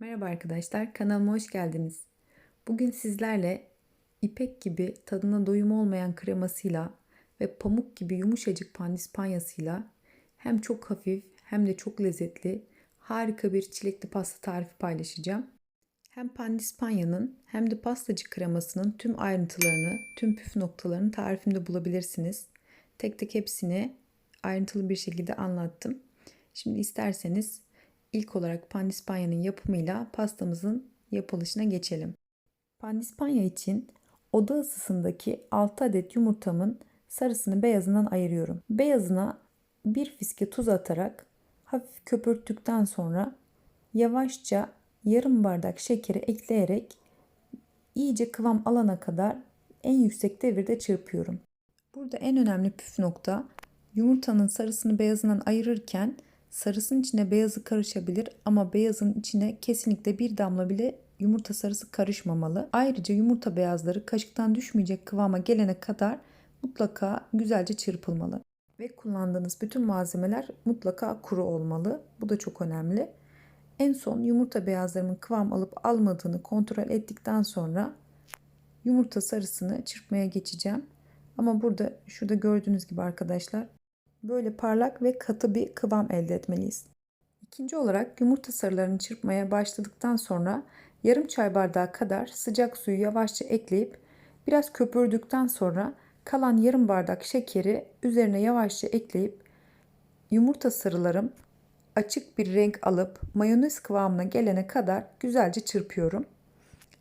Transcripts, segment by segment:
Merhaba arkadaşlar, kanalıma hoş geldiniz. Bugün sizlerle ipek gibi tadına doyum olmayan kremasıyla ve pamuk gibi yumuşacık pandispanyasıyla hem çok hafif hem de çok lezzetli harika bir çilekli pasta tarifi paylaşacağım. Hem pandispanyanın hem de pastacı kremasının tüm ayrıntılarını, tüm püf noktalarını tarifimde bulabilirsiniz. Tek tek hepsini ayrıntılı bir şekilde anlattım. Şimdi isterseniz ilk olarak pandispanyanın yapımıyla pastamızın yapılışına geçelim. Pandispanya için oda ısısındaki 6 adet yumurtamın sarısını beyazından ayırıyorum. Beyazına bir fiske tuz atarak hafif köpürttükten sonra yavaşça yarım bardak şekeri ekleyerek iyice kıvam alana kadar en yüksek devirde çırpıyorum. Burada en önemli püf nokta yumurtanın sarısını beyazından ayırırken sarısının içine beyazı karışabilir ama beyazın içine kesinlikle bir damla bile yumurta sarısı karışmamalı. Ayrıca yumurta beyazları kaşıktan düşmeyecek kıvama gelene kadar mutlaka güzelce çırpılmalı. Ve kullandığınız bütün malzemeler mutlaka kuru olmalı. Bu da çok önemli. En son yumurta beyazlarının kıvam alıp almadığını kontrol ettikten sonra yumurta sarısını çırpmaya geçeceğim. Ama burada şurada gördüğünüz gibi arkadaşlar böyle parlak ve katı bir kıvam elde etmeliyiz. İkinci olarak yumurta sarılarını çırpmaya başladıktan sonra yarım çay bardağı kadar sıcak suyu yavaşça ekleyip biraz köpürdükten sonra kalan yarım bardak şekeri üzerine yavaşça ekleyip yumurta sarılarım açık bir renk alıp mayonez kıvamına gelene kadar güzelce çırpıyorum.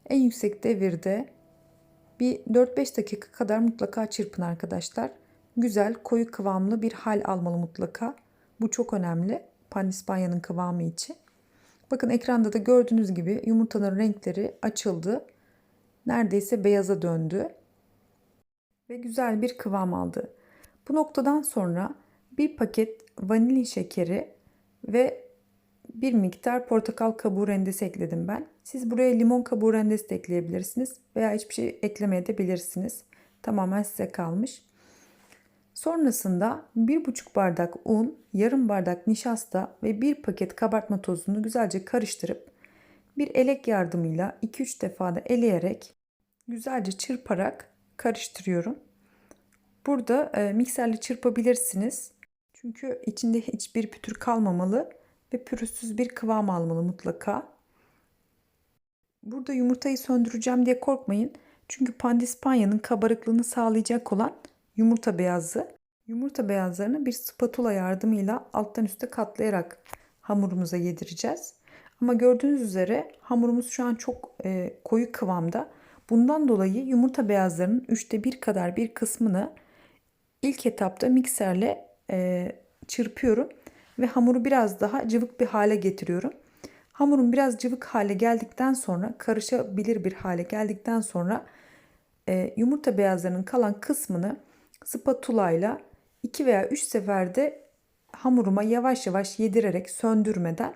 En yüksek devirde bir 4-5 dakika kadar mutlaka çırpın arkadaşlar. Güzel koyu kıvamlı bir hal almalı mutlaka. Bu çok önemli pandispanyanın kıvamı için. Bakın ekranda da gördüğünüz gibi yumurtanın renkleri açıldı. Neredeyse beyaza döndü. Ve güzel bir kıvam aldı. Bu noktadan sonra bir paket vanilin şekeri ve bir miktar portakal kabuğu rendesi ekledim ben. Siz buraya limon kabuğu rendesi de ekleyebilirsiniz veya hiçbir şey eklemeyebilirsiniz. Tamamen size kalmış. Sonrasında 1,5 bardak un, yarım bardak nişasta ve bir paket kabartma tozunu güzelce karıştırıp bir elek yardımıyla 2-3 defa da eleyerek güzelce çırparak karıştırıyorum. Burada mikserle çırpabilirsiniz. Çünkü içinde hiçbir pütür kalmamalı ve pürüzsüz bir kıvam almalı mutlaka. Burada yumurtayı söndüreceğim diye korkmayın. Çünkü pandispanyanın kabarıklığını sağlayacak olan yumurta beyazı. Yumurta beyazlarını bir spatula yardımıyla alttan üste katlayarak hamurumuza yedireceğiz. Ama gördüğünüz üzere hamurumuz şu an çok koyu kıvamda. Bundan dolayı yumurta beyazlarının 1/3 kadar bir kısmını ilk etapta mikserle çırpıyorum ve hamuru biraz daha cıvık bir hale getiriyorum. Hamurun biraz cıvık hale geldikten sonra, karışabilir bir hale geldikten sonra yumurta beyazlarının kalan kısmını spatula ile 2 veya 3 seferde hamuruma yavaş yavaş yedirerek söndürmeden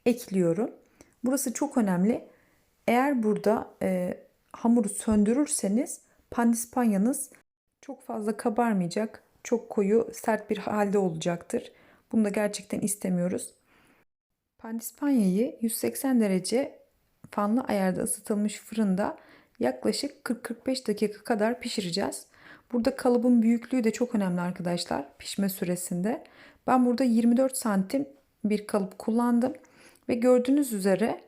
ekliyorum. Burası çok önemli. Eğer burada hamuru söndürürseniz pandispanyanız çok fazla kabarmayacak, çok koyu, sert bir halde olacaktır. Bunu da gerçekten istemiyoruz. Pandispanyayı 180 derece fanlı ayarda ısıtılmış fırında yaklaşık 40-45 dakika kadar pişireceğiz. Burada kalıbın büyüklüğü de çok önemli arkadaşlar pişme süresinde. Ben burada 24 santim bir kalıp kullandım ve gördüğünüz üzere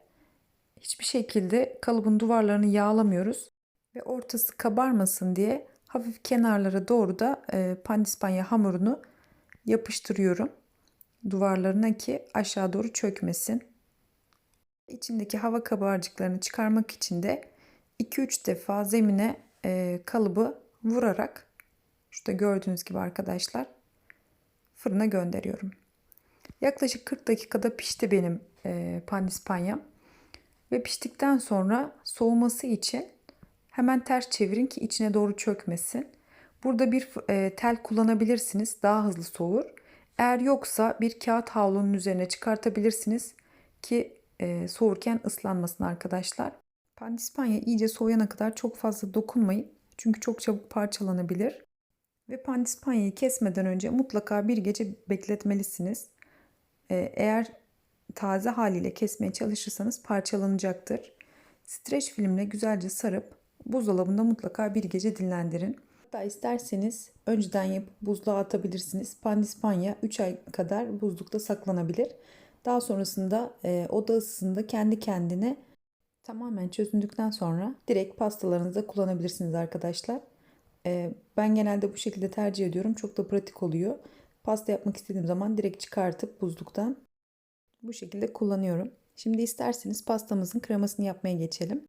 hiçbir şekilde kalıbın duvarlarını yağlamıyoruz ve ortası kabarmasın diye hafif kenarlara doğru da pandispanya hamurunu yapıştırıyorum duvarlarına ki aşağı doğru çökmesin. İçindeki hava kabarcıklarını çıkarmak için de 2-3 defa zemine kalıbı vurarak şurada gördüğünüz gibi arkadaşlar fırına gönderiyorum. Yaklaşık 40 dakikada pişti benim pandispanyam. Ve piştikten sonra soğuması için hemen ters çevirin ki içine doğru çökmesin. Burada bir tel kullanabilirsiniz. Daha hızlı soğur. Eğer yoksa bir kağıt havlunun üzerine çıkartabilirsiniz ki soğurken ıslanmasın arkadaşlar. Pandispanya iyice soğuyana kadar çok fazla dokunmayın. Çünkü çok çabuk parçalanabilir. Ve pandispanyayı kesmeden önce mutlaka bir gece bekletmelisiniz. Eğer taze haliyle kesmeye çalışırsanız parçalanacaktır. Streç filmle güzelce sarıp buzdolabında mutlaka bir gece dinlendirin. Hatta isterseniz önceden yapıp buzluğa atabilirsiniz. Pandispanya 3 ay kadar buzlukta saklanabilir. Daha sonrasında oda ısısında kendi kendine tamamen çözündükten sonra direkt pastalarınızda kullanabilirsiniz arkadaşlar. Ben genelde bu şekilde tercih ediyorum. Çok da pratik oluyor. Pasta yapmak istediğim zaman direkt çıkartıp buzluktan bu şekilde kullanıyorum. Şimdi isterseniz pastamızın kremasını yapmaya geçelim.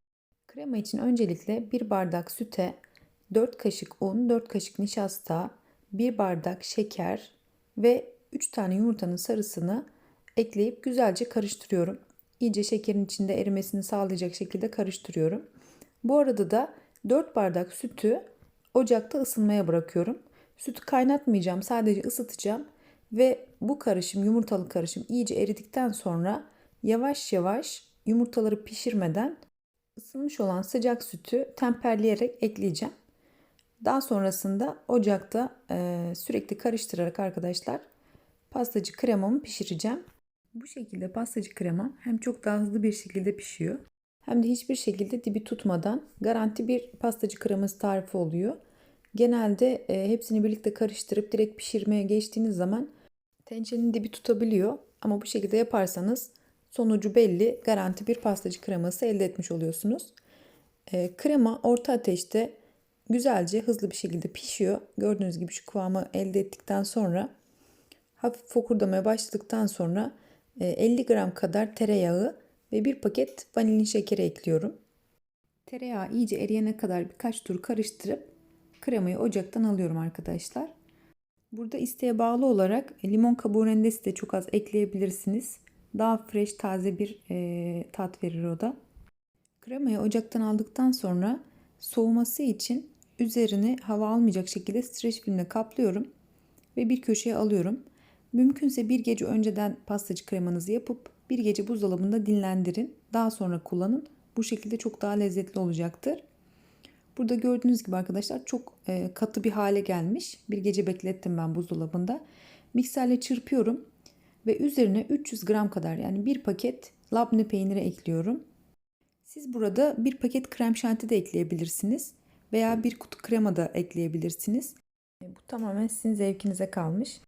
Krema için öncelikle 1 bardak süte 4 kaşık un, 4 kaşık nişasta, 1 bardak şeker ve 3 tane yumurtanın sarısını ekleyip güzelce karıştırıyorum. İyice şekerin içinde erimesini sağlayacak şekilde karıştırıyorum. Bu arada da 4 bardak sütü ocakta ısınmaya bırakıyorum. Sütü kaynatmayacağım, sadece ısıtacağım ve bu karışım, yumurtalı karışım iyice eridikten sonra yavaş yavaş yumurtaları pişirmeden ısınmış olan sıcak sütü temperleyerek ekleyeceğim. Daha sonrasında ocakta sürekli karıştırarak arkadaşlar pastacı kremamı pişireceğim. Bu şekilde pastacı krema hem çok daha hızlı bir şekilde pişiyor hem de hiçbir şekilde dibi tutmadan garanti bir pastacı kreması tarifi oluyor. Genelde hepsini birlikte karıştırıp direkt pişirmeye geçtiğiniz zaman tencerenin dibi tutabiliyor. Ama bu şekilde yaparsanız sonucu belli, garanti bir pastacı kreması elde etmiş oluyorsunuz. Krema orta ateşte güzelce hızlı bir şekilde pişiyor. Gördüğünüz gibi şu kıvamı elde ettikten sonra hafif fokurdamaya başladıktan sonra 50 gram kadar tereyağı ve bir paket vanilin şekeri ekliyorum. Tereyağı iyice eriyene kadar birkaç tur karıştırıp kremayı ocaktan alıyorum arkadaşlar. Burada isteğe bağlı olarak limon kabuğu rendesi de çok az ekleyebilirsiniz. Daha fresh, taze bir tat verir o da. Kremayı ocaktan aldıktan sonra soğuması için üzerini hava almayacak şekilde streç filmle kaplıyorum ve bir köşeye alıyorum. Mümkünse bir gece önceden pastacı kremanızı yapıp bir gece buzdolabında dinlendirin. Daha sonra kullanın. Bu şekilde çok daha lezzetli olacaktır. Burada gördüğünüz gibi arkadaşlar çok katı bir hale gelmiş. Bir gece beklettim ben buzdolabında. Mikserle çırpıyorum ve üzerine 300 gram kadar yani bir paket labne peyniri ekliyorum. Siz burada bir paket krem şanti de ekleyebilirsiniz veya bir kutu krema da ekleyebilirsiniz. Bu tamamen sizin zevkinize kalmış.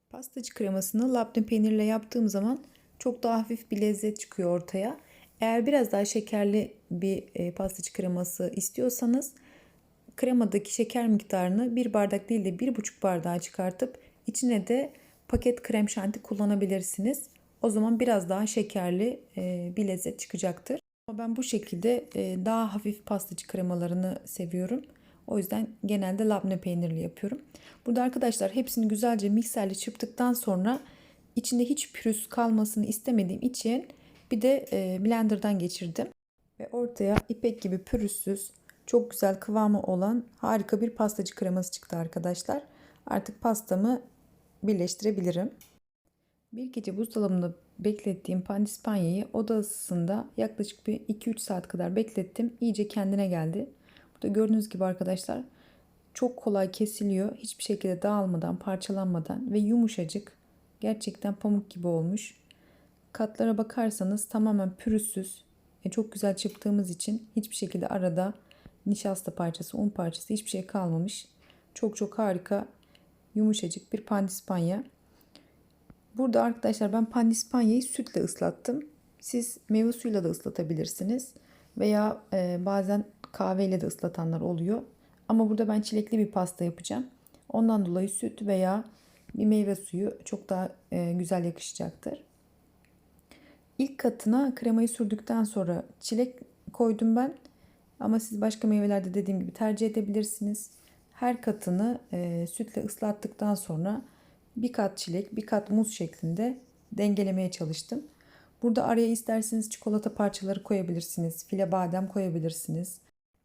Pastacı kremasını labne peynirle yaptığım zaman çok daha hafif bir lezzet çıkıyor ortaya. Eğer biraz daha şekerli bir pastacı kreması istiyorsanız kremadaki şeker miktarını bir bardak değil de 1,5 bardağa çıkartıp içine de paket krem şanti kullanabilirsiniz. O zaman biraz daha şekerli bir lezzet çıkacaktır. Ama ben bu şekilde daha hafif pastacı kremalarını seviyorum. O yüzden genelde labne peynirli yapıyorum. Burada arkadaşlar hepsini güzelce mikserle çırptıktan sonra içinde hiç pürüz kalmasını istemediğim için bir de blenderdan geçirdim. Ve ortaya ipek gibi pürüzsüz, çok güzel kıvamı olan harika bir pastacı kreması çıktı arkadaşlar. Artık pastamı birleştirebilirim. Bir gece buzdolabında beklettiğim pandispanyayı oda ısısında yaklaşık bir 2-3 saat kadar beklettim. İyice kendine geldi. Burada gördüğünüz gibi arkadaşlar çok kolay kesiliyor. Hiçbir şekilde dağılmadan, parçalanmadan ve yumuşacık. Gerçekten pamuk gibi olmuş. Katlara bakarsanız tamamen pürüzsüz. Çok güzel çırptığımız için hiçbir şekilde arada nişasta parçası, un parçası hiçbir şey kalmamış. Çok çok harika, yumuşacık bir pandispanya. Burada arkadaşlar ben pandispanyayı sütle ıslattım. Siz meyve suyuyla da ıslatabilirsiniz. Veya bazen kahveyle de ıslatanlar oluyor. Ama burada ben çilekli bir pasta yapacağım. Ondan dolayı süt veya bir meyve suyu çok daha güzel yakışacaktır. İlk katına kremayı sürdükten sonra çilek koydum ben. Ama siz başka meyvelerde dediğim gibi tercih edebilirsiniz. Her katını sütle ıslattıktan sonra bir kat çilek, bir kat muz şeklinde dengelemeye çalıştım. Burada araya isterseniz çikolata parçaları koyabilirsiniz. File badem koyabilirsiniz.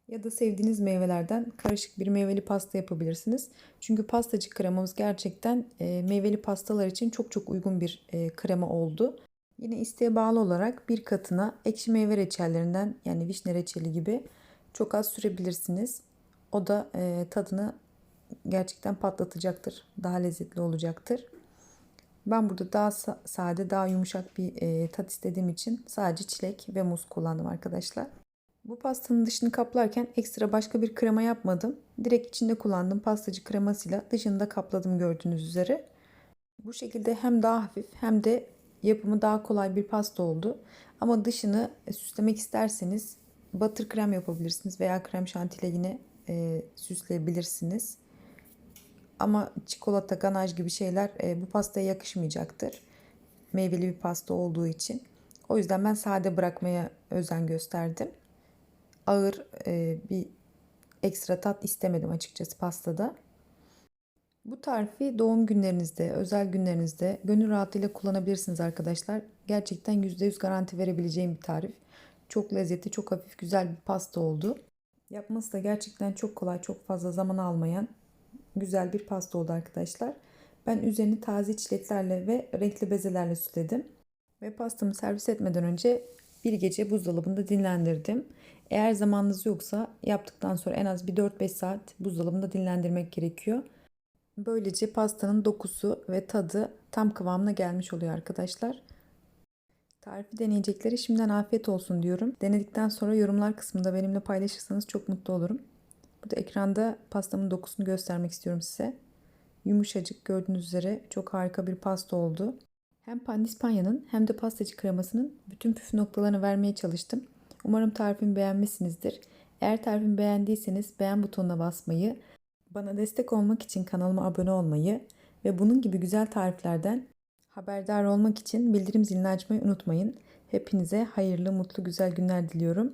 Ya da sevdiğiniz meyvelerden karışık bir meyveli pasta yapabilirsiniz. Çünkü pastacı kremamız gerçekten meyveli pastalar için çok çok uygun bir krema oldu. Yine isteğe bağlı olarak bir katına ekşi meyve reçellerinden yani vişne reçeli gibi çok az sürebilirsiniz. O da tadını gerçekten patlatacaktır. Daha lezzetli olacaktır. Ben burada daha sade, daha yumuşak bir tat istediğim için sadece çilek ve muz kullandım arkadaşlar. Bu pastanın dışını kaplarken ekstra başka bir krema yapmadım. Direkt içinde kullandığım pastacı kremasıyla dışını da kapladım gördüğünüz üzere. Bu şekilde hem daha hafif hem de yapımı daha kolay bir pasta oldu. Ama dışını süslemek isterseniz buttercream yapabilirsiniz veya krem şantiyle yine süsleyebilirsiniz. Ama çikolata, ganaj gibi şeyler bu pastaya yakışmayacaktır. Meyveli bir pasta olduğu için. O yüzden ben sade bırakmaya özen gösterdim. Ağır bir ekstra tat istemedim açıkçası pastada. Bu tarifi doğum günlerinizde, özel günlerinizde gönül rahatlığıyla kullanabilirsiniz arkadaşlar. Gerçekten %100 garanti verebileceğim bir tarif. Çok lezzetli, çok hafif, güzel bir pasta oldu. Yapması da gerçekten çok kolay, çok fazla zaman almayan güzel bir pasta oldu arkadaşlar. Ben üzerini taze çileklerle ve renkli bezelerle süsledim. Ve pastamı servis etmeden önce bir gece buzdolabında dinlendirdim. Eğer zamanınız yoksa yaptıktan sonra en az bir 4-5 saat buzdolabında dinlendirmek gerekiyor. Böylece pastanın dokusu ve tadı tam kıvamına gelmiş oluyor arkadaşlar. Tarifi deneyecekleri şimdiden afiyet olsun diyorum. Denedikten sonra yorumlar kısmında benimle paylaşırsanız çok mutlu olurum. Burada ekranda pastamın dokusunu göstermek istiyorum size. Yumuşacık, gördüğünüz üzere çok harika bir pasta oldu. Hem pandispanya'nın hem de pastacı kremasının bütün püf noktalarını vermeye çalıştım. Umarım tarifimi beğenmişsinizdir. Eğer tarifimi beğendiyseniz beğen butonuna basmayı, bana destek olmak için kanalıma abone olmayı ve bunun gibi güzel tariflerden haberdar olmak için bildirim zilini açmayı unutmayın. Hepinize hayırlı, mutlu, güzel günler diliyorum.